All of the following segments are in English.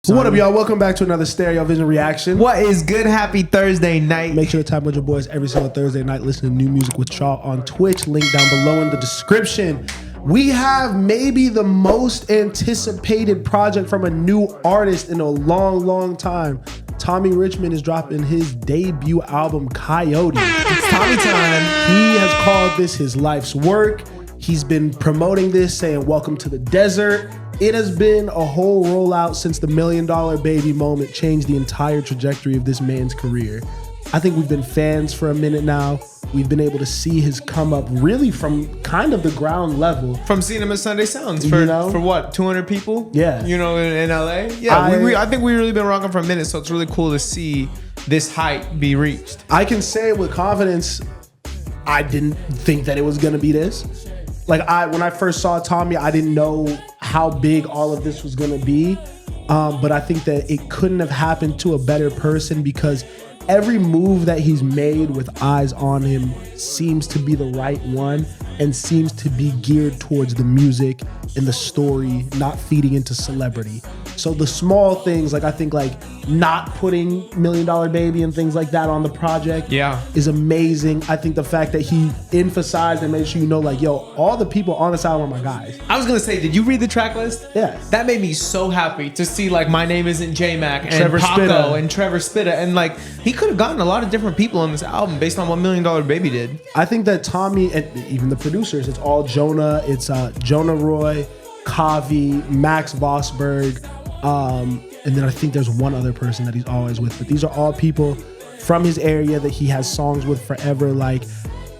What up, y'all? Welcome back to another Stereo Vision reaction. What is good? Happy Thursday night. Make sure to tap with your boys every single Thursday night. Listen to New Music with Shaw on Twitch. Link down below in the description. We have maybe the most anticipated project from a new artist in a long time. Tommy Richmond is dropping his debut album, Coyote. It's Tommy time. He has called this his life's work. He's been promoting this, saying, welcome to the desert. It has been a whole rollout since the $1 Million Baby moment changed the entire trajectory of this man's career. I think we've been fans for a minute now. We've been able to see his come up really from kind of the ground level. From seeing him at Sunday Sounds for what, 200 people? Yeah. You know, in LA? Yeah, I think we've really been rocking for a minute, so it's really cool to see this height be reached. I can say with confidence, I didn't think that it was going to be this. Like when I first saw Tommy, I didn't know how big all of this was gonna be, but I think that it couldn't have happened to a better person because every move that he's made with eyes on him seems to be the right one and seems to be geared towards the music and the story, not feeding into celebrity. So the small things, like I think like not putting $1 Million Baby and things like that on the project is amazing. I think the fact that he emphasized and made sure you know like, yo, all the people on this album are my guys. I was gonna say, did you read the track list? Yes. That made me so happy to see like My Name Isn't J-Mac and Trevor Paco Spitta. and Trevor Spitta. And like, he could have gotten a lot of different people on this album based on what $1 Million Baby did. I think that Tommy, and even the producers, it's all Jonah. It's Jonah Roy, Kavi, Max Vosberg, and then I think there's one other person that he's always with. But these are all people from his area that he has songs with forever. Like,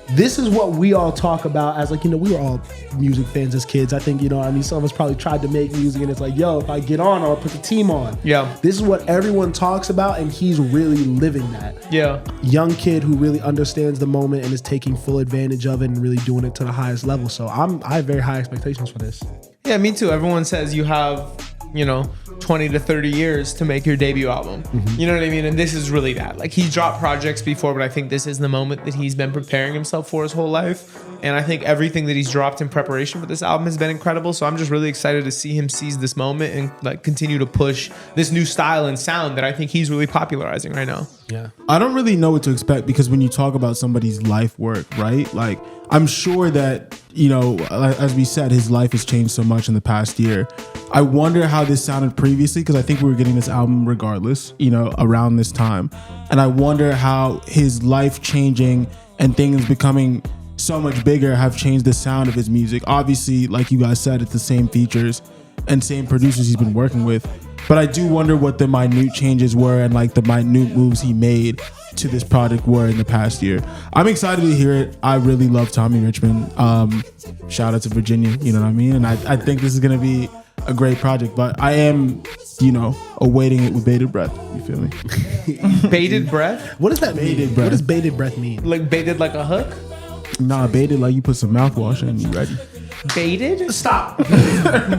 this is what we all talk about as like, you know, we were all music fans as kids. I think, you know, I mean, some of us probably tried to make music and it's like, yo, if I get on, I'll put the team on. Yeah. This is what everyone talks about and he's really living that. Yeah. Young kid who really understands the moment and is taking full advantage of it and really doing it to the highest level. So I have very high expectations for this. Yeah, me too. Everyone says you have, you know, 20 to 30 years to make your debut album. You know what I mean? And this is really that. Like, he's dropped projects before, but I think this is the moment that he's been preparing himself for his whole life. And I think everything that he's dropped in preparation for this album has been incredible. So I'm just really excited to see him seize this moment and like continue to push this new style and sound that I think he's really popularizing right now. Yeah. I don't really know what to expect because when you talk about somebody's life work, right? Like, I'm sure that, you know, as we said, his life has changed so much in the past year. I wonder how this sounded previously because I think we were getting this album regardless, you know, around this time. And I wonder how his life changing and things becoming so much bigger have changed the sound of his music. Obviously, like you guys said, it's the same features and same producers he's been working with. But I do wonder what the minute changes were and like the minute moves he made to this project were in the past year. I'm excited to hear it. I really love Tommy Richmond. Shout out to Virginia, you know what I mean? And I think this is gonna be a great project, but I am, you know, awaiting it with bated breath. You feel me? Bated breath? What does that mean? Bated breath. What does bated breath mean? Like baited like a hook? Nah, bated like you put some mouthwash in and you ready. Baited? Stop.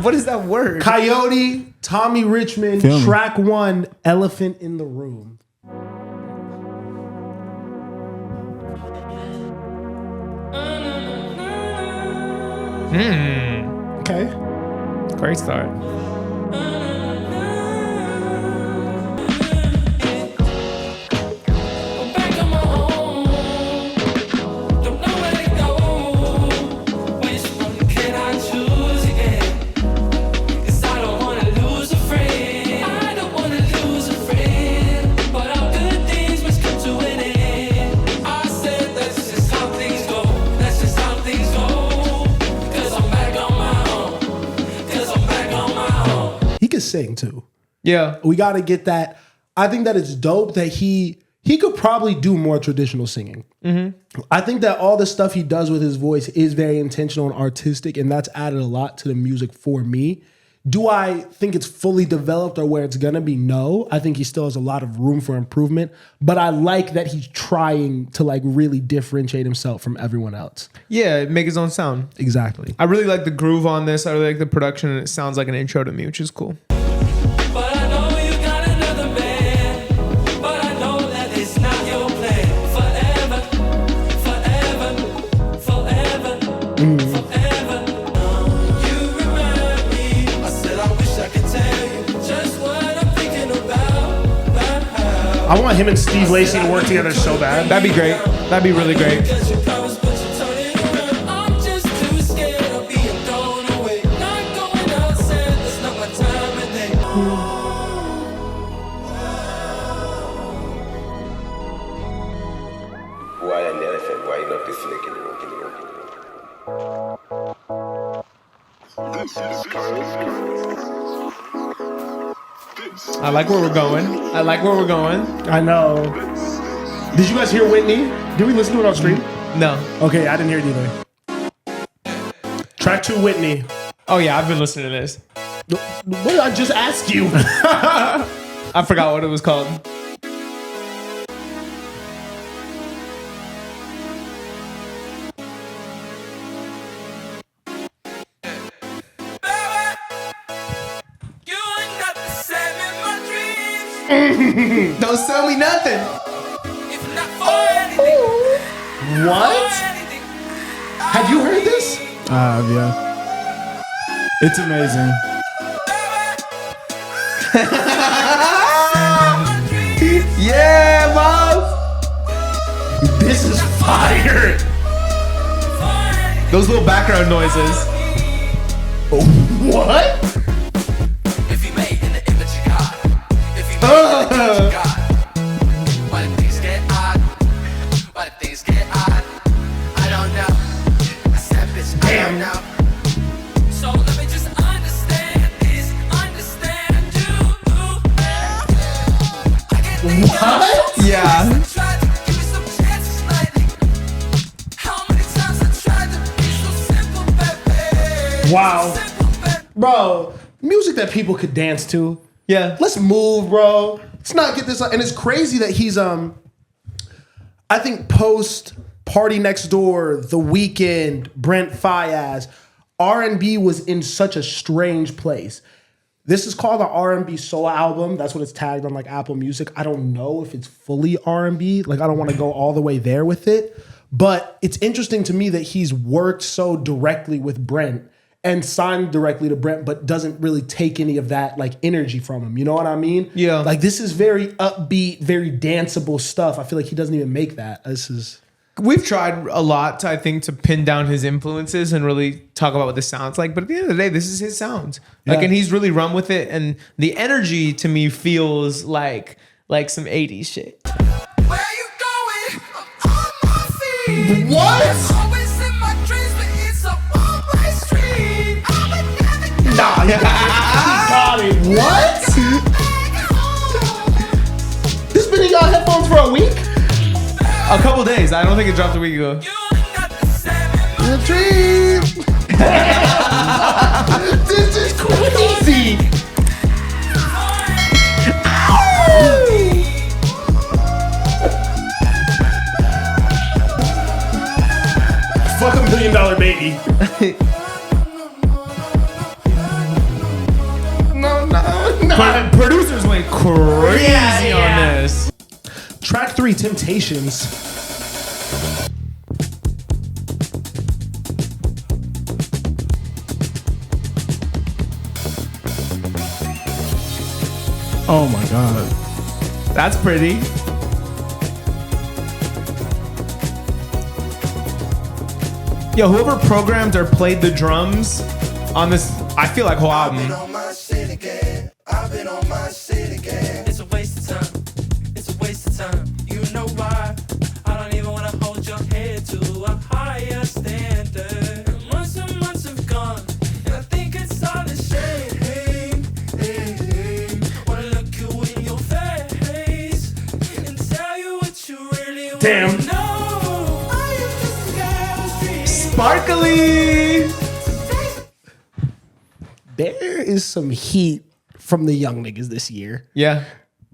What is that word? Coyote, Tommy Richmond, Feel me. track 1, Elephant in the Room. Okay. Great start. He can sing too. Yeah. We got to get that. I think that it's dope that he could probably do more traditional singing. I think that all the stuff he does with his voice is very intentional and artistic, and that's added a lot to the music for me. Do I think it's fully developed or where it's gonna be? No. I think he still has a lot of room for improvement, but I like that he's trying to like really differentiate himself from everyone else. Yeah, make his own sound. Exactly. I really like the groove on this. I really like the production, and it sounds like an intro to me, which is cool. But I know you got another man. But I know that it's not your plan. Forever, forever, forever. You remind me. I said I wish I could tell you just what I'm thinking. I want him and Steve Lacy to work together so bad. That'd be great. That'd be really great. Get your powers, but you turn it around. I'm just too scared of being thrown away. Not going outside, that's not my time of day. Why an elephant? Why not this lake in the road? I like where we're going. I like where we're going. I know. Did you guys hear Whitney? Did we listen to it on stream? No. Okay, I didn't hear it either. Track 2, Whitney. Oh yeah, I've been listening to this. What did I just ask you? I forgot what it was called. You ain't got the same in my dreams. Don't sell me nothing. If not for anything, What? for anything. Have you heard this? Yeah. It's amazing. Yeah, Miles. This is fire. Those little background noises. What? If you made in the image of God, if you made in the image of God, why did things get odd? Why did things get odd? I don't know. I said, bitch, I don't know. So let me just understand this, understand you. I get things What? Yeah. tried to give me some chances lately. How many times I tried to be so simple, baby? Wow. So simple, baby. Bro, music that people could dance to. Yeah. Let's move, bro. Let's not get this. And it's crazy that he's I think post Party Next Door, The Weeknd, Brent Faiyaz, R&B was in such a strange place. This is called the R&B Soul album. That's what it's tagged on like Apple Music. I don't know if it's fully R&B. Like I don't want to go all the way there with it. But it's interesting to me that he's worked so directly with Brent and signed directly to Brent, but doesn't really take any of that like energy from him. You know what I mean? Yeah. Like this is very upbeat, very danceable stuff. I feel like he doesn't even make that. This is We've tried a lot, I think, to pin down his influences and really talk about what this sounds like. But at the end of the day, this is his sound. Like, Yeah. and he's really run with it. And the energy to me feels like some 80s shit. Where you going? I'm on my feet. What? It's always in my dreams, but it's a one-way street. I'm a navigate. nah. He got it. What? This been in y'all headphones for a week? A couple days. I don't think it dropped a week ago. You ain't got the same in my Dream. This is crazy. Fuck $1 million baby. No. But producers went crazy Yeah. on this. Track 3, Temptations. Oh my god. That's pretty. Yo, whoever programmed or played the drums on this, I feel like whole album. on my shit again. I've been on my shit again. It's a waste of time. It's a waste of time. You know why? I don't even wanna hold your head to a higher standard. Months and months have gone, and I think it's all a shame. Wanna look you in your face and tell you what you really want. Damn. No, I am just a guy on the street. Sparkly. There is some heat from the young niggas this year. Yeah.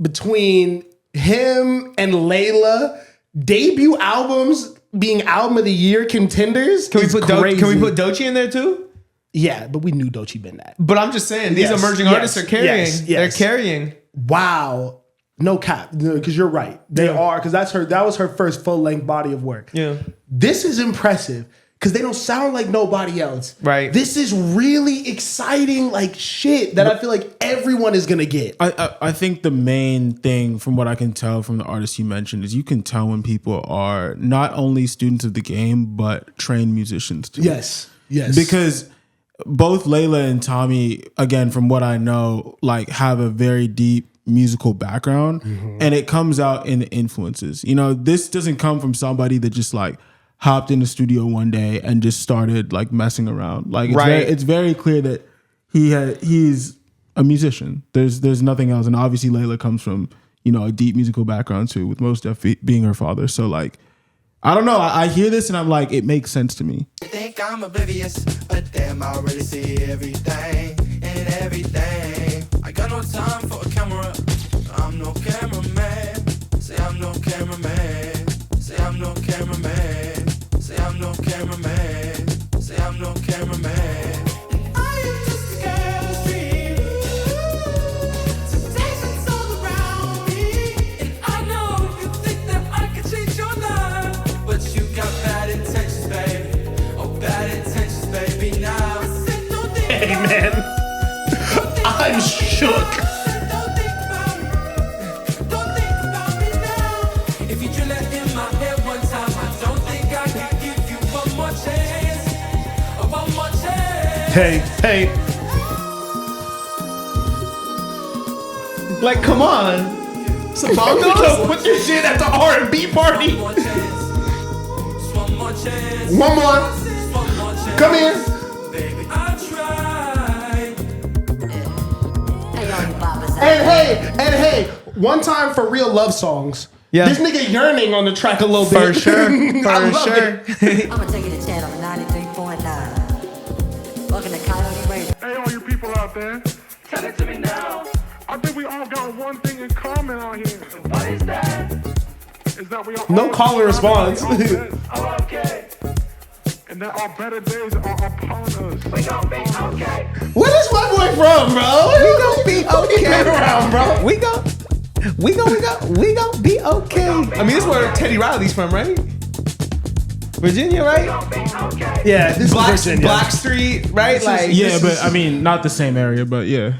Between him and Layla, debut albums being album of the year contenders. Can we is put crazy. Can we put Doechii in there too? Yeah, but we knew Doechii been that. But I'm just saying, these Yes, emerging yes, artists are carrying. yes, They're yes. carrying. Wow. No cap. Because you're right. They are, because that was her first full-length body of work. Yeah. This is impressive. because they don't sound like nobody else. Right. This is really exciting, like shit that I feel like everyone is gonna get. I think the main thing from what I can tell from the artists you mentioned is you can tell when people are not only students of the game, but trained musicians too. Yes. Because both Layla and Tommy, again, from what I know, like have a very deep musical background, and it comes out in the influences. You know, this doesn't come from somebody that just like hopped in the studio one day and just started like messing around. Like it's very clear that he's a musician. There's nothing else, and obviously Layla comes from, you know, a deep musical background too, with Mos Def being her father. So like, I don't know. I hear this and I'm like, it makes sense to me. I think I'm oblivious, but damn, I already see everything and everything. I got no time for a camera. I'm no cameraman. Say I'm no cameraman. Say I'm no cameraman. Say I'm no cameraman. Say I'm no cameraman. I am just a girl's dream. Temptations all around me. And I know you think that I can change your life, but you got bad intentions, baby. Oh, bad intentions, baby. Now I said no thing. Hey man, I'm shook. Don't think about it. Don't think about me now. If you drill it in my head one time, I don't think I can give you one more chance. One more chance. Hey. Like, come on. Some bongos? Put your shit at the R&B party. One more chance. Just one more chance. One more. Just one more chance. Come here. Baby, I tried. And hey, one time for real love songs. Yeah. This nigga yearning on the track a little For bit. sure. I For love sure. it. I'm gonna take you to channel 93.9. Welcome to Coyote Radio. Hey, all you people out there. Tell it to me now. I think we all got one thing in common out here. What is that? Is that we are No all call and response. on this, Oh, okay. and that our better days are upon us. We gon' be okay. Where is my boy from, bro? We gon' be He been okay. around, bro. We gon' be okay. I mean, this is where Teddy Riley's from, right? Virginia, right? Yeah, this is Virginia. Black Street, right? Like, Yeah, this but is- I mean, not the same area, but yeah.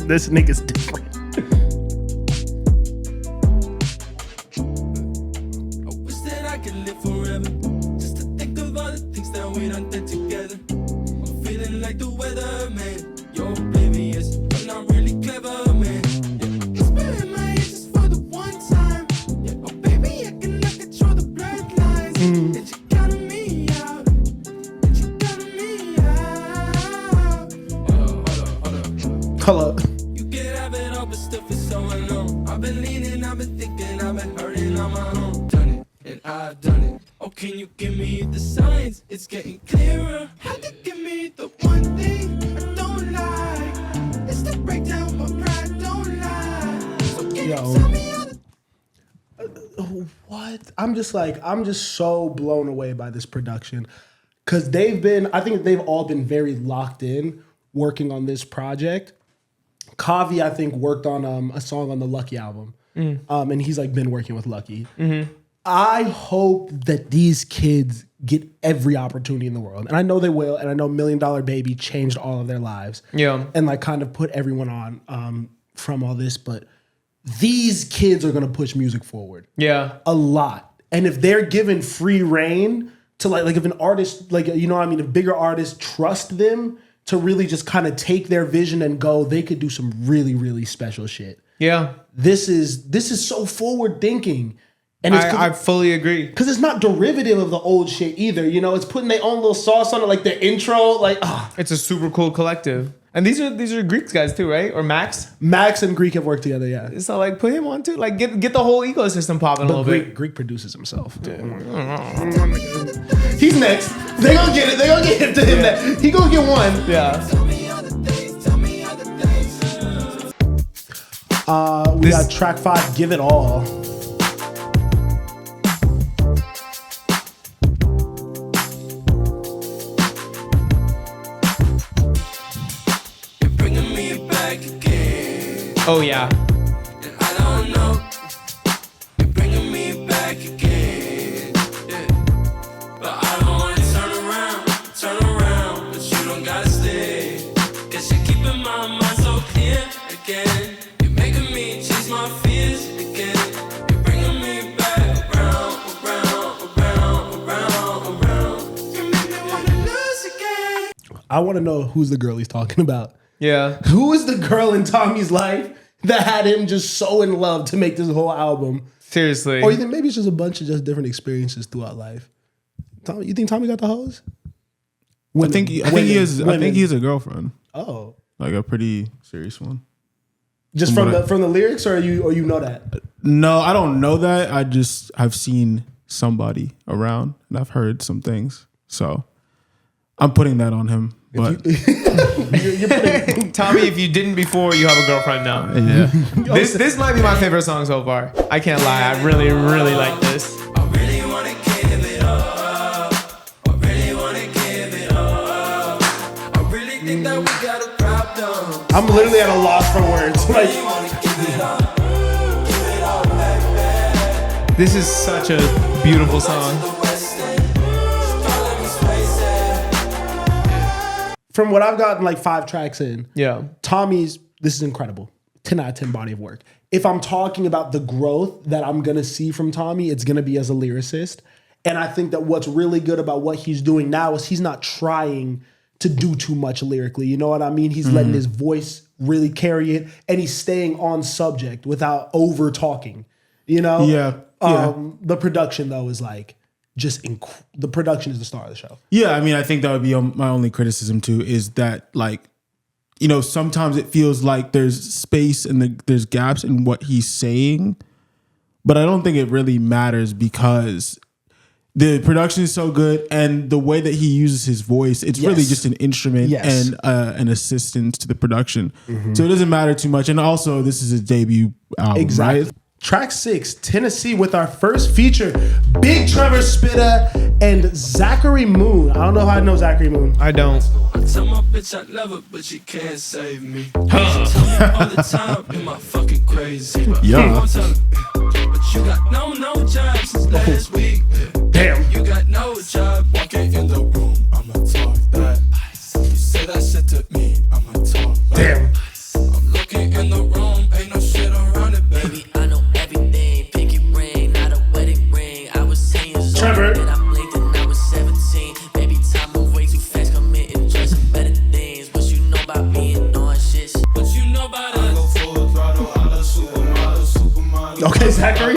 This nigga's different. I wish that I could live forever. Just to think of all the things that we done did together. I'm feeling like the weather, man. You're oblivious, but not really clever, man. Yeah. Sparing my ages for the one time. Yeah. Oh, baby, I cannot control the bloodlines. And you counting me out. And you counting me out. Hold up. You can have it all, but still feel so alone. I've been leaning, I've been thinking, I've been hurting on my own. Done it, and I've done it. Oh, can you give me the signs? It's getting clearer. Had to give me the one thing I don't like. It's the breakdown, but pride don't lie. So can Yo. you tell me how to What? I'm just so blown away by this production. Cause I think they've all been very locked in working on this project. Kavi, I think, worked on a song on the Lucky album. And he's like been working with Lucky. I hope that these kids get every opportunity in the world. And I know they will. And I know $1 Million Baby changed all of their lives. Yeah. And like kind of put everyone on from all this. But these kids are gonna push music forward Yeah. a lot. And if they're given free reign to like if an artist, like, you know what I mean, if bigger artists trust them to really just kind of take their vision and go, they could do some really, really special shit. Yeah. This is so forward thinking. And it's I fully agree. because it's not derivative of the old shit either. You know, it's putting their own little sauce on it, like the intro, like It's a super cool collective. And these are Greek guys too, right? Or Max? Max and Greek have worked together, yeah. So like put him on too. Like get the whole ecosystem popping a But little bit. Greek produces himself. He's next. They gonna get it. They gonna get it to him. That he gonna get one. Yeah. tell me other things, tell me other things. We got track 5, Give It All. You're bringing me back again. Oh yeah. And I don't know, you're bringing me back again. Yeah. But I don't wanna turn around, but you don't gotta stay. Guess you're keeping my mind so clear again. You're making me chase my fears again. You're bringing me back around. You make me wanna lose again. I want to know who's the girl he's talking about. Yeah. Who is the girl in Tommy's life that had him just so in love to make this whole album? Seriously. Or you think maybe it's just a bunch of just different experiences throughout life? Tommy, you think Tommy got the hose? I think he has a girlfriend, Oh, like a pretty serious one. just from the lyrics, or you know that? No, I don't know that. I've seen somebody around and I've heard some things. So I'm putting that on him. But Tommy, if you didn't before, you have a girlfriend now. yeah. This might be my favorite song so far. I can't lie. I really, really like this. I really wanna give it up. I really wanna give it up. I really think that we got a problem. I'm literally at a loss for words. I Like, really wanna give it up. Give it up, baby. This is such a beautiful song. The West End. Don't let me space it. from what I've gotten, like 5 tracks in, Yeah. Tommy's, this is incredible. 10 out of 10 body of work. If I'm talking about the growth that I'm going to see from Tommy, it's going to be as a lyricist. And I think that what's really good about what he's doing now is he's not trying to do too much lyrically. You know what I mean? He's letting his voice really carry it, and he's staying on subject without over talking. You know? Yeah. The production, though, is like just the production is the star of the show. Yeah, I mean, I think that would be my only criticism too, is that, like, you know, sometimes it feels like there's space and there's gaps in what he's saying, but I don't think it really matters because the production is so good and the way that he uses his voice, it's really just an instrument and an assistance to the production. So it doesn't matter too much. And also, this is his debut album, right? Track 6, Tennessee, with our first feature, Big Trevor Spitta and Zachary Moon. I don't know how I know Zachary Moon. I don't. I tell my bitch I love her, but she can't save me. She tell me all the time, am I fucking crazy? But Yeah. I'm telling you, but you got no job since last week. Damn. You got no job. Walking in the room, I'ma talk that. You say that shit to me, I'ma talk that. Damn. I'm looking in the room, ain't no shit around it, baby. I know everything, pinky ring, not a wedding ring. I was 10 years Trevor. old, and I blinked and I was 17. Baby, time moved way too fast, commit and enjoy some better things. What you know about being on shit? What you know about us? Okay, Zachary.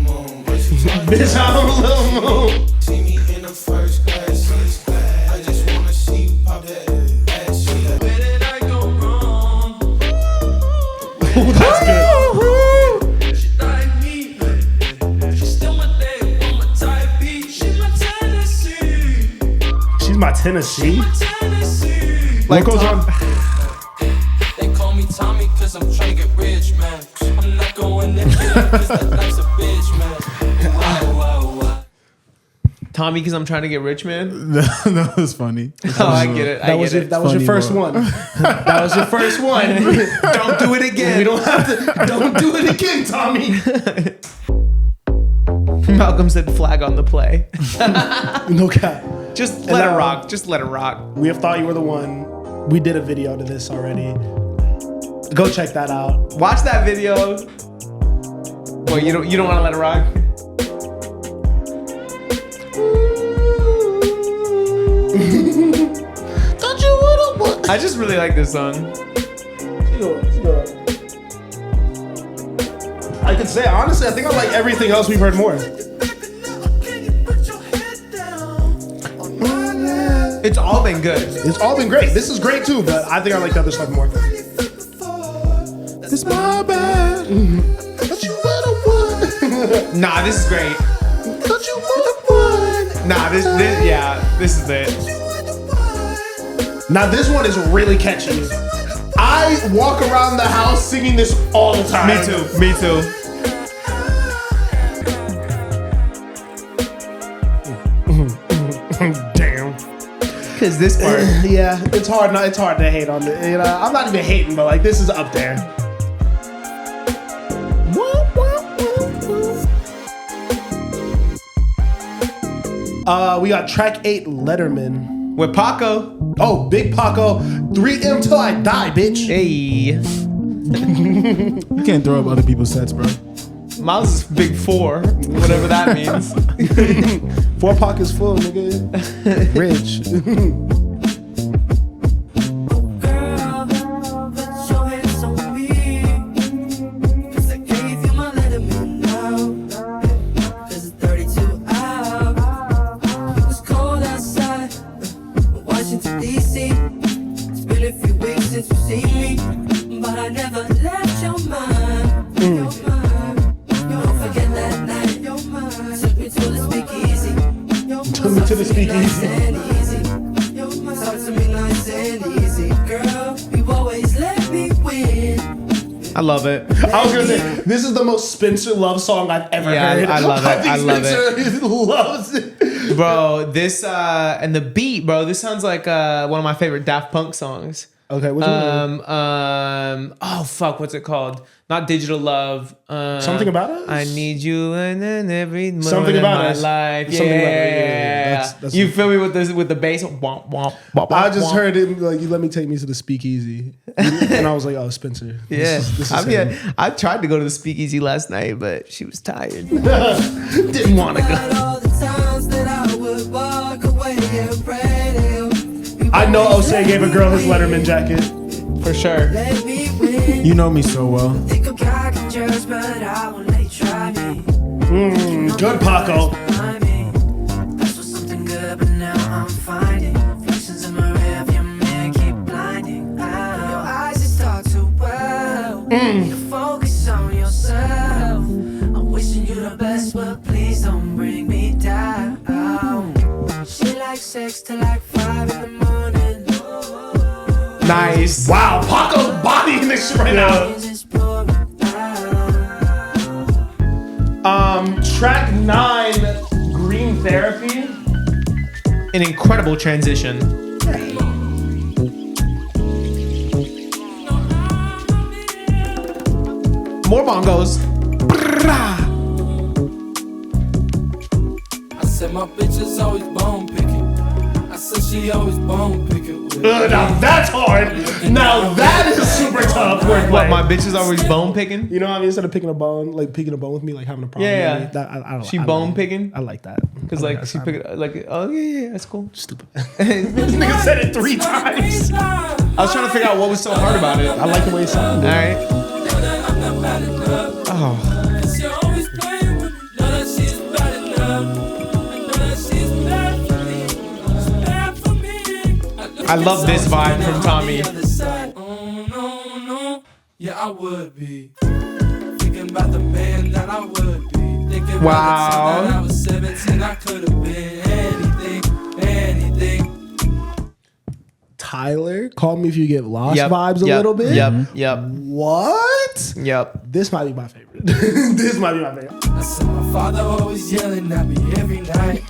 Bitch, I'm a little moon. See me in the first class. I just wanna see you pop that ass. Where did I go wrong? Ooh, that's good. She like me. She's still my day, on my type beat. She's my Tennessee. She's my Tennessee. Tennessee. What goes on? They call me Tommy cause I'm trying to get rich, man. I'm not going there cause that life's a bitch, man. Wow. Tommy, because I'm trying to get rich, man. That was funny. Oh, I get it. That was your Funny first one. one. That was your first one. Don't do it again. We don't have to. Don't do it again, Tommy. Malcolm said flag on the play. No cap. Just let it now- rock. Just let it rock. We have thought you were the one. We did a video to this already. Go check that out. Watch that video. Wait, you don't want to let it rock? Don't you wanna? I just really like this song. I could say honestly, I think I like everything else we've heard more. It's all been good. It's all been great. This is great too, but I think I like the other stuff more. It's my bad. Don't you wanna? Nah, this is great. Don't you wanna? Nah, this is it. Now this one is really catchy. I walk around the house singing this all the time. Me too. is this part. Yeah, it's hard. It's hard to hate on it. You know, I'm not even hating, but like this is up there. We got track 8, Letterman. With Paco. Oh, Big Paco, 3M till I die, bitch. Hey. You can't throw up other people's sets, bro. Miles is big 4, whatever that means. 4 pockets full, nigga. Rich. Girl, put your hands on me. 'Cause I gave you my Letterman now. 'Cause it's 32 out. It was cold outside. Washington, D.C. It's been a few weeks since you've seen me. But I never left your mind. Your mind. Don't forget that night. Your mind. Took me to the speakeasy. Took me to the speakeasy. Talk to me nice and easy, girl. You always let me win. I love it. I was gonna say, this is the most Spencer love song I've ever Yeah, heard. I love it. I think I love Spencer loves it. Bro, this and the beat, bro, this sounds like one of my favorite Daft Punk songs. Okay, which one? Oh fuck, what's it called? Not Digital Love. Something About Us? I need you and then every moment Something of About my Us. life. Something About Us, Yeah. yeah. That's You feel me with this with the bass? Womp, womp, womp, I just womp. heard it like, you let me take me to the speakeasy. And I was like, oh, Spencer. Yeah, This is I him. mean, I tried to go to the speakeasy last night, but she was tired. Didn't want to go. All the times that I would walk away and pray to you. I know Osei gave a girl his Letterman jacket. For sure. Let me win. You know me so well. Think I'm God can judge, but I will let you try me. Good Paco. I mean, that's for something good, but now I'm finding reflections in my rearview mirror keep blinding. Your eyes just talk too well. You focus on yourself. I'm wishing you the best, but please don't bring me down. She likes sex till like 5 in the morning. Nice. Wow, Paco's bodying this shit right now. Just pour me out. Track 9, Green Therapy. An incredible transition. More bongos. I said my bitch is always bone picking. I said she always bone picking. Now that's hard. Now that is super tough. What, Wordplay. my bitch is always bone picking? You know what I mean? Instead of picking a bone, like picking a bone with me, like having a problem. Yeah, with yeah. me, that, I don't. She I bone like- picking? I like that. Because like she picked it like, oh yeah, that's cool. Stupid. This nigga said it 3 times. I was trying to figure out what was so hard about it. I like the way it sounded. All right. Oh, She always playing with me. Know that she's bad enough. I know that she's bad for me. She's bad for me. I love this vibe from Tommy. Oh no, no. Yeah, I would be. Thinking about the man that I would be. Thinking Wow. about the time that I was 17, I could have been anything. Tyler, call me if you get lost Yep, vibes a yep, little bit. Yep. What? Yep. This might be my favorite. This might be my favorite. I said my father always yelling at me every night.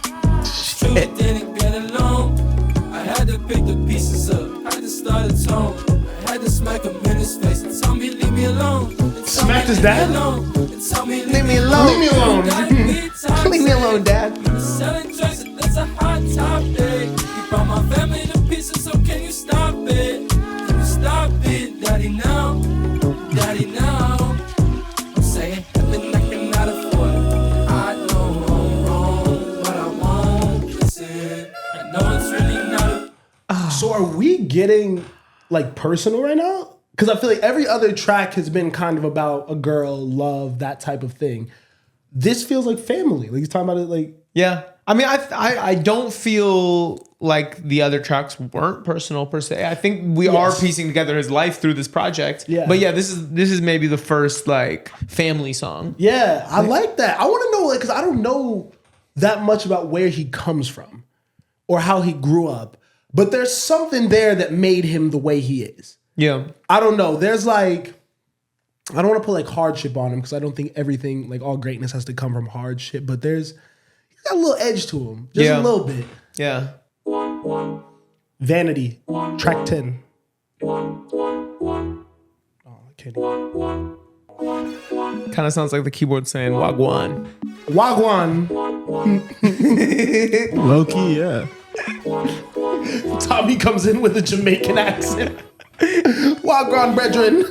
True, we didn't get along. I had to pick the pieces up. I had to start a tone. I had to smack him in his face and tell me leave me alone. Smacked his dad? Leave me alone. Leave me alone. Leave me alone, Dad. Selling drugs, that's a hot topic. You brought my family to pieces, so can you stop it? Can you stop it, Daddy? Now, Daddy, now. I'm saying heaven I cannot afford it. I know I'm wrong, but I won't listen. I know it's really not a So are we getting like personal right now? Because I feel like every other track has been kind of about a girl, love, that type of thing. This feels like family. Like he's talking about it like Yeah. I mean, I don't feel like the other tracks weren't personal per se. I think we are piecing together his life through this project. Yeah. But yeah, this is maybe the first like family song. yeah, I like that. I want to know like because I don't know that much about where he comes from or how he grew up, but there's something there that made him the way he is. Yeah. I don't know. There's like, I don't want to put like hardship on him because I don't think everything, like all greatness has to come from hardship, but he's got a little edge to him. Just Yeah. a little bit. Yeah. Vanity, track 10. Oh, I can't even. Kind of sounds like the keyboard saying Wagwan. Wagwan. Low key, yeah. Tommy comes in with a Jamaican accent. Wagwan, brethren.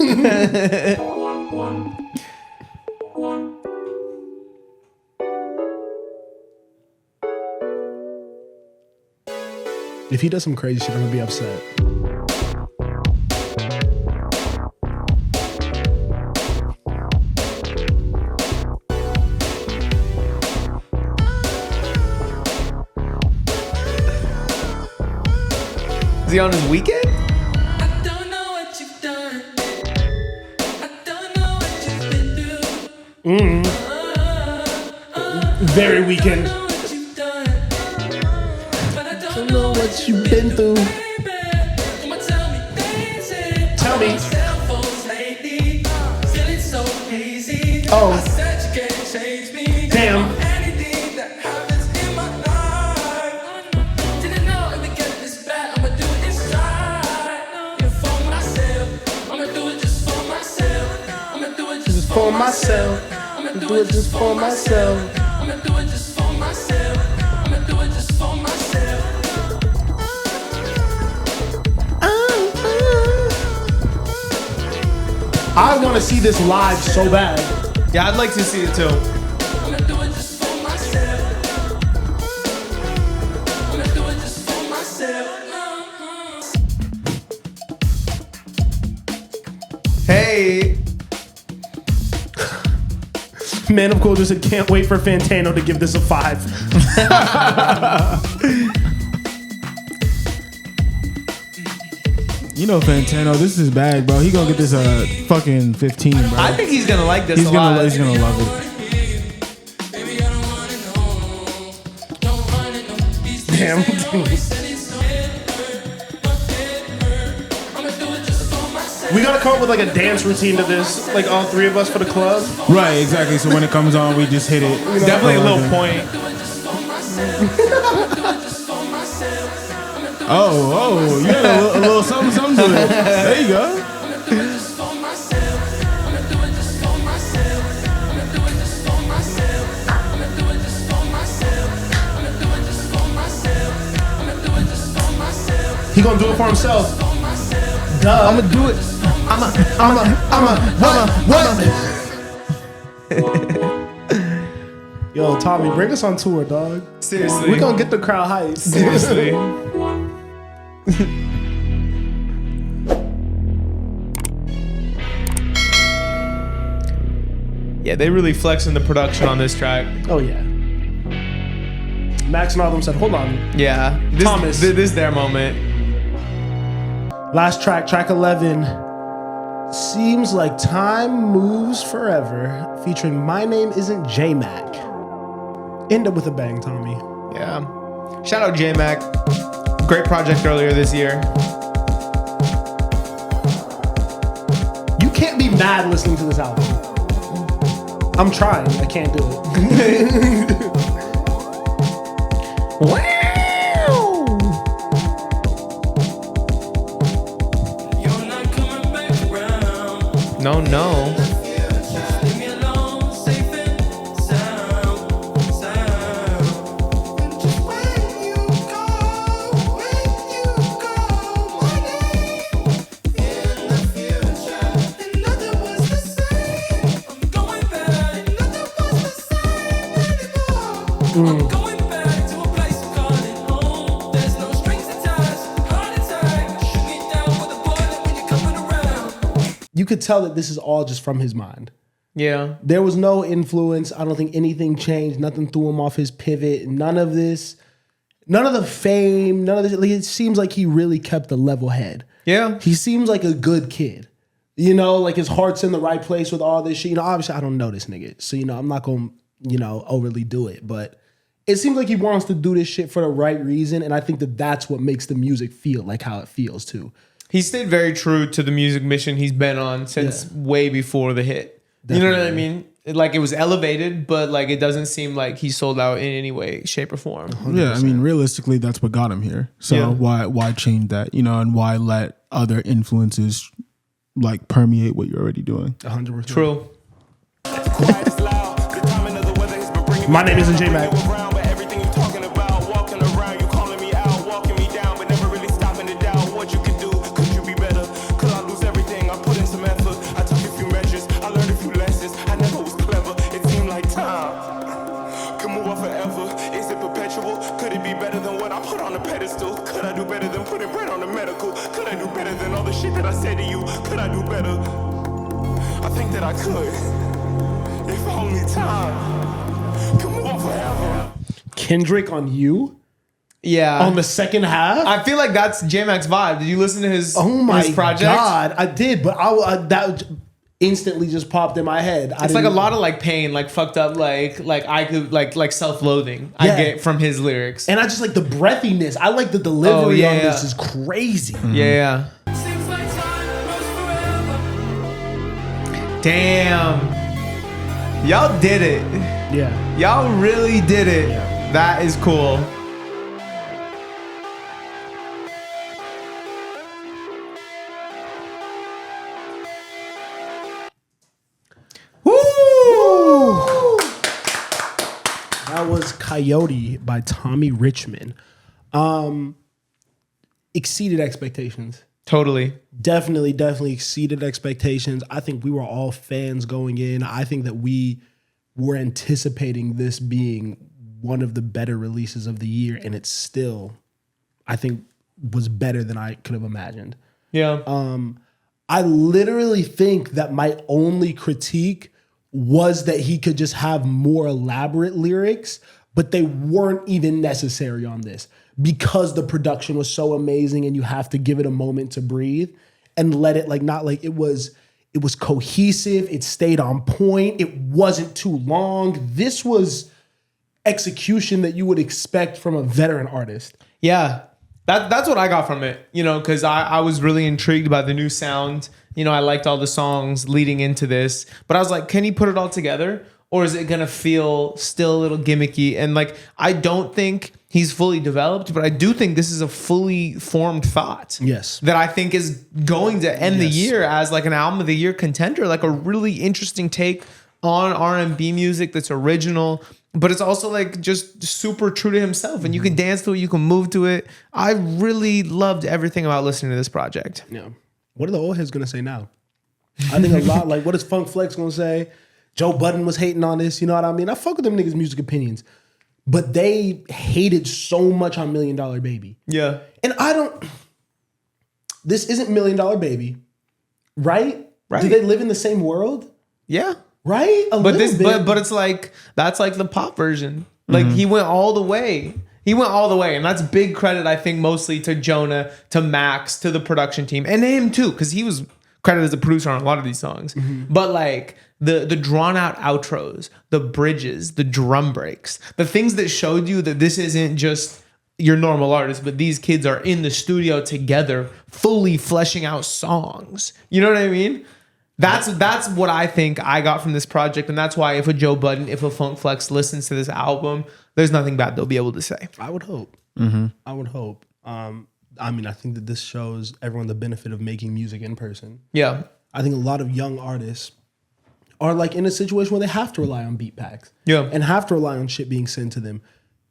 If he does some crazy shit, I'm gonna be upset. Is he on his weekend? I don't know what you've done. I don't know what you've been through. Very weekend. I don't know what you've done. But I don't Know what you've been through. Come on, tell me, dancing. Tell me. Cell phones lately, feeling so hazy. Oh. I said you can't change me. Damn. Anything that happens in my life. Didn't know it would get this bad. I'ma do it inside. Yeah, for myself. I'ma do it just for myself. I'ma do it just For myself. I'ma Do it just for myself. I'ma do it just for myself. I'ma do it just for myself. I want to see this live so bad. Yeah, I'd like to see it too. I'ma do it just for myself. I'ma do it just for myself. Hey, Man of Culture said, can't wait for Fantano to give this a 5. You know Fantano, this is bad, bro. He gonna get this fucking 15, bro. I think he's gonna like this he's a lot. gonna love it. Damn. We gotta come up with like a dance routine to this, like all three of us for the club. Right, exactly. So when it comes on, we just hit it. Definitely a little point. Oh, you had a little something to it. There you go. He gonna do it for himself. Duh. I'm gonna do it. Yo, Tommy, bring us on tour, dog. Seriously. We gonna get the crowd hyped. Seriously. Yeah, they really flexing the production on this track. Oh yeah. Max and all them said, hold on. Yeah. This, Thomas. This is their moment. Last track, track 11. Seems Like Time Moves Forever, featuring My Name Isn't J-Mac. End up with a bang, Tommy. Yeah. Shout out J-Mac. Great project earlier this year. You can't be mad listening to this album. I'm trying. I can't do it. Wow. You're not coming back around. No. Leave me alone, safe and sound. Just when you go, one day in the future, and nothing was the same. I'm going back, and nothing was the same anymore. I'm going back to a place I'm calling home. There's no strings attached, heart attack. Shoot me down with a bullet when you're coming around. You could tell that this is all just from his mind. Yeah. There was no influence. I don't think anything changed. Nothing threw him off his pivot. None of this. None of the fame. None of this. Like, it seems like he really kept a level head. Yeah. He seems like a good kid. You know, like his heart's in the right place with all this shit. You know, obviously I don't know this nigga. So, I'm not going to, overly do it. But it seems like he wants to do this shit for the right reason. And I think that that's what makes the music feel like how it feels too. He stayed very true to the music mission he's been on since way before the hit. You know what I mean? like it was elevated, but like it doesn't seem like he sold out in any way, shape, or form. Yeah, I mean, realistically, that's what got him here. So Yeah. why change that? You know, and why let other influences like permeate what you're already doing? 100%. True. My name isn't J-Mac. Could I do better than putting bread on the medical? Could I do better than all the shit that I said to you? Could I do better? I think that I could. If only time could move on forever. Kendrick on You Yeah. on the second half. I feel like that's J-Mac's vibe. Did you listen to his, Oh my his project? God, I did, but that instantly just popped in my head. It's like a lot of like pain, like fucked up, like I could like self-loathing. I Yeah. get from his lyrics. and I just like the breathiness. I like the delivery yeah, on yeah. this is crazy. Yeah. Seems like time runs forever. Damn. Y'all did it. Yeah. Y'all really did it. That is cool. Woo! That was Coyote by Tommy Richmond. Exceeded expectations. Totally. Definitely exceeded expectations. I think we were all fans going in. I think that we were anticipating this being one of the better releases of the year, and it's still, I think, was better than I could have imagined. Yeah. I literally think that my only critique was that he could just have more elaborate lyrics, but they weren't even necessary on this because the production was so amazing and you have to give it a moment to breathe and let it it was cohesive, it stayed on point, it wasn't too long. This was execution that you would expect from a veteran artist. Yeah. That's what I got from it, you know, because I was really intrigued by the new sound. You know, I liked all the songs leading into this, but I was like, can he put it all together? Or is it going to feel still a little gimmicky? And like, I don't think he's fully developed, but I do think this is a fully formed thought. Yes. That I think is going to end the Yes. year as like an album of the year contender, like a really interesting take on R&B music that's original, but it's also like just super true to himself, and you can dance to it, you can move to it. I really loved everything about listening to this project. Yeah. What are the old heads gonna say now? I think a lot like what is Funk Flex gonna say? Joe Budden was hating on this, you know what I mean? I fuck with them niggas' music opinions. But they hated so much on $1 Million Baby. Yeah. And this isn't $1 Million Baby, right? Right. Do they live in the same world? Yeah. Right? But it's like that's like the pop version. Like he went all the way. He went all the way, and that's big credit, I think, mostly to Jonah, to Max, to the production team, and him too, because he was credited as a producer on a lot of these songs. But like the drawn out outros, the bridges, the drum breaks, the things that showed you that this isn't just your normal artist, but these kids are in the studio together, fully fleshing out songs. You know what I mean? That's what I think I got from this project, and that's why if a Joe Budden, if a Funk Flex listens to this album, there's nothing bad they'll be able to say. I would hope. I would hope. I mean, I think that this shows everyone the benefit of making music in person. Yeah. I think a lot of young artists are like in a situation where they have to rely on beat packs. Yeah. And have to rely on shit being sent to them.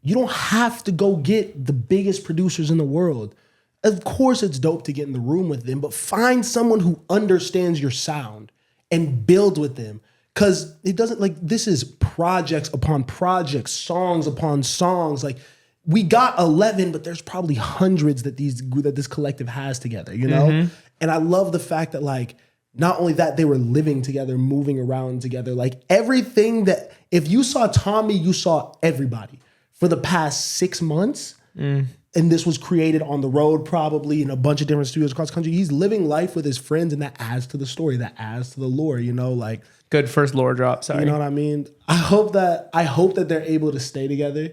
You don't have to go get the biggest producers in the world. Of course, it's dope to get in the room with them, but find someone who understands your sound and build with them. Because it doesn't, like, this is projects upon projects, songs upon songs. Like, we got 11, but there's probably hundreds that this collective has together, you know? And I love the fact that, like, not only that, they were living together, moving around together. Like, everything that, if you saw Tommy, you saw everybody for the past 6 months. And this was created on the road, probably in a bunch of different studios across the country. He's living life with his friends, and that adds to the story, that adds to the lore, you know, like. Good first lore drop. Sorry. You know what I mean? I hope that they're able to stay together.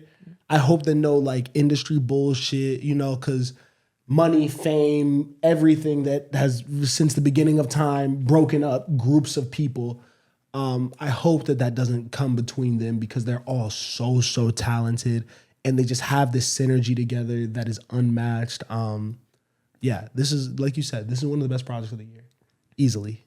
I hope that no like industry bullshit, you know, because money, fame, everything that has since the beginning of time broken up groups of people. I hope that doesn't come between them because they're all so talented and they just have this synergy together that is unmatched. Yeah, this is, like you said, this is one of the best projects of the year, easily.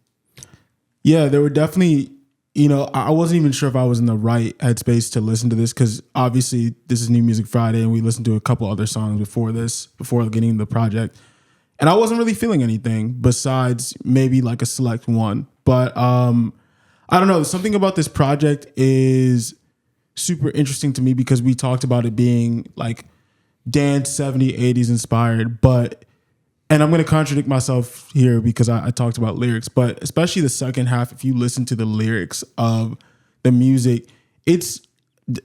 Yeah, there were definitely, I wasn't even sure if I was in the right headspace to listen to this because obviously this is New Music Friday and we listened to a couple other songs before getting into the project. And I wasn't really feeling anything besides maybe like a select one. But I don't know, something about this project is super interesting to me because we talked about it being like dance 70s, 80s inspired, and I'm going to contradict myself here because I talked about lyrics, but especially the second half, if you listen to the lyrics of the music, it's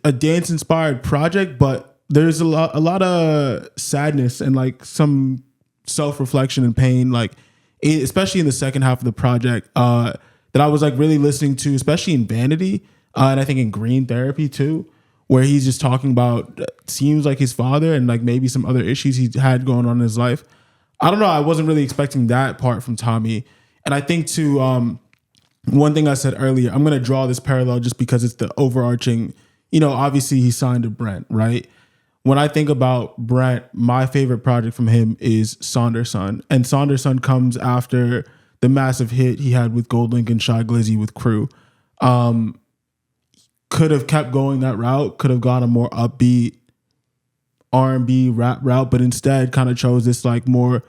a dance inspired project, but there's a lot of sadness and like some self-reflection and pain, like especially in the second half of the project, that I was like really listening to, especially in Vanity, and I think in Green Therapy too, where he's just talking about seems like his father and like maybe some other issues he had going on in his life. I don't know. I wasn't really expecting that part from Tommy. And I think too, one thing I said earlier, I'm going to draw this parallel just because it's the overarching, obviously he signed to Brent, right? When I think about Brent, my favorite project from him is Saunderson. And Saunderson comes after the massive hit he had with Gold Link and Shy Glizzy with Crew. Could have kept going that route, could have gone a more upbeat R&B rap route, but instead kind of chose this like more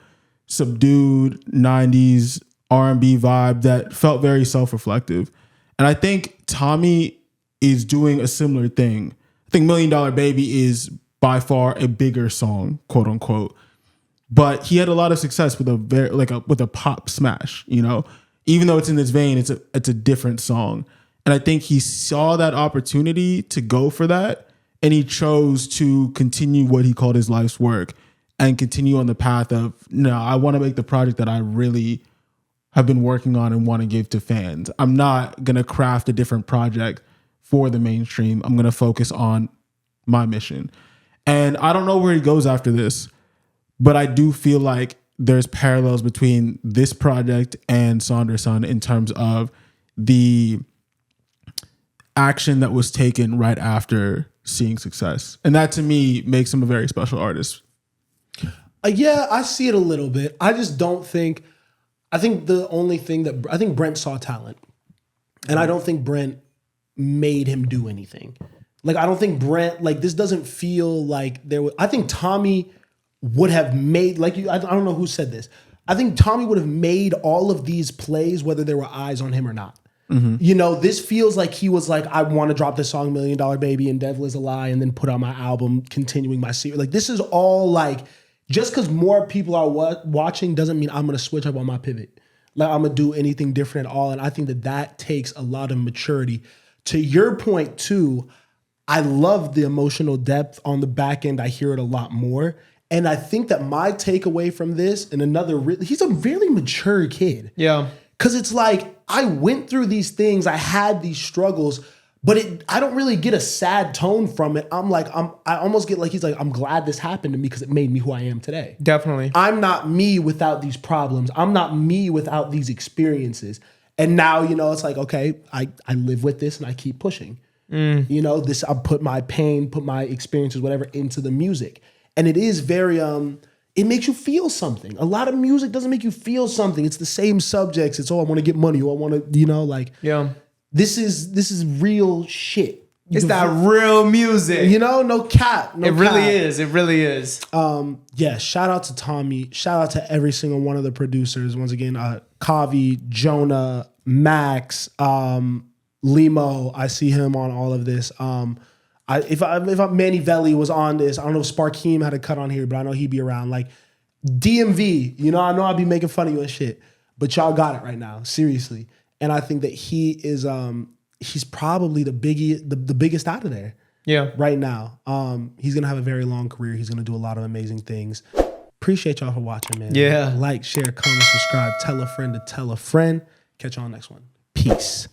subdued 90s R&B vibe that felt very self-reflective. And I think Tommy is doing a similar thing. I think $1 Million Baby is by far a bigger song, quote unquote, but he had a lot of success with a pop smash, even though it's in this vein, it's a different song. And I think he saw that opportunity to go for that. And he chose to continue what he called his life's work and continue on the path of, no, I want to make the project that I really have been working on and want to give to fans. I'm not going to craft a different project for the mainstream. I'm going to focus on my mission. And I don't know where he goes after this, but I do feel like there's parallels between this project and Saunderson in terms of the action that was taken right after seeing success. And that to me makes him a very special artist. Yeah, I see it a little bit. I just don't think, I think the only thing I think Brent saw talent. And I don't think Brent made him do anything. Like, I don't think Brent, like, this doesn't feel like there was, I think Tommy would have made, like, I don't know who said this. I think Tommy would have made all of these plays whether there were eyes on him or not. Mm-hmm. This feels like he was like, I want to drop this song $1 Million Baby and Devil Is a Lie and then put out my album continuing my series. Like, this is all like, just because more people are watching doesn't mean I'm going to switch up on my pivot. Like, I'm going to do anything different at all. And I think that takes a lot of maturity. To your point too, I love the emotional depth on the back end. I hear it a lot more. And I think that my takeaway from this and he's a really mature kid. Yeah. Because it's like, I went through these things, I had these struggles, but I don't really get a sad tone from it. I almost get like, he's like, I'm glad this happened to me because it made me who I am today. Definitely. I'm not me without these problems. I'm not me without these experiences. And now, it's like, okay, I live with this and I keep pushing. This, I put my pain, put my experiences, whatever, into the music. And it is very, it makes you feel something. A lot of music doesn't make you feel something. It's the same subjects. It's, I want to get money, or I want to, yeah. This is real shit. It's that real music. No cap. It really is. It really is. Yeah, shout out to Tommy. Shout out to every single one of the producers. Once again, Kavi, Jonah, Max, Limo. I see him on all of this. If Manny Velli was on this, I don't know if Sparkeem had a cut on here, but I know he'd be around. Like DMV, I know I'd be making fun of you and shit, but y'all got it right now, seriously. And I think that he is, he's probably the biggest out of there. Yeah. Right now. He's gonna have a very long career. He's gonna do a lot of amazing things. Appreciate y'all for watching, man. Yeah. Like, share, comment, subscribe, tell a friend to tell a friend. Catch y'all on the next one. Peace.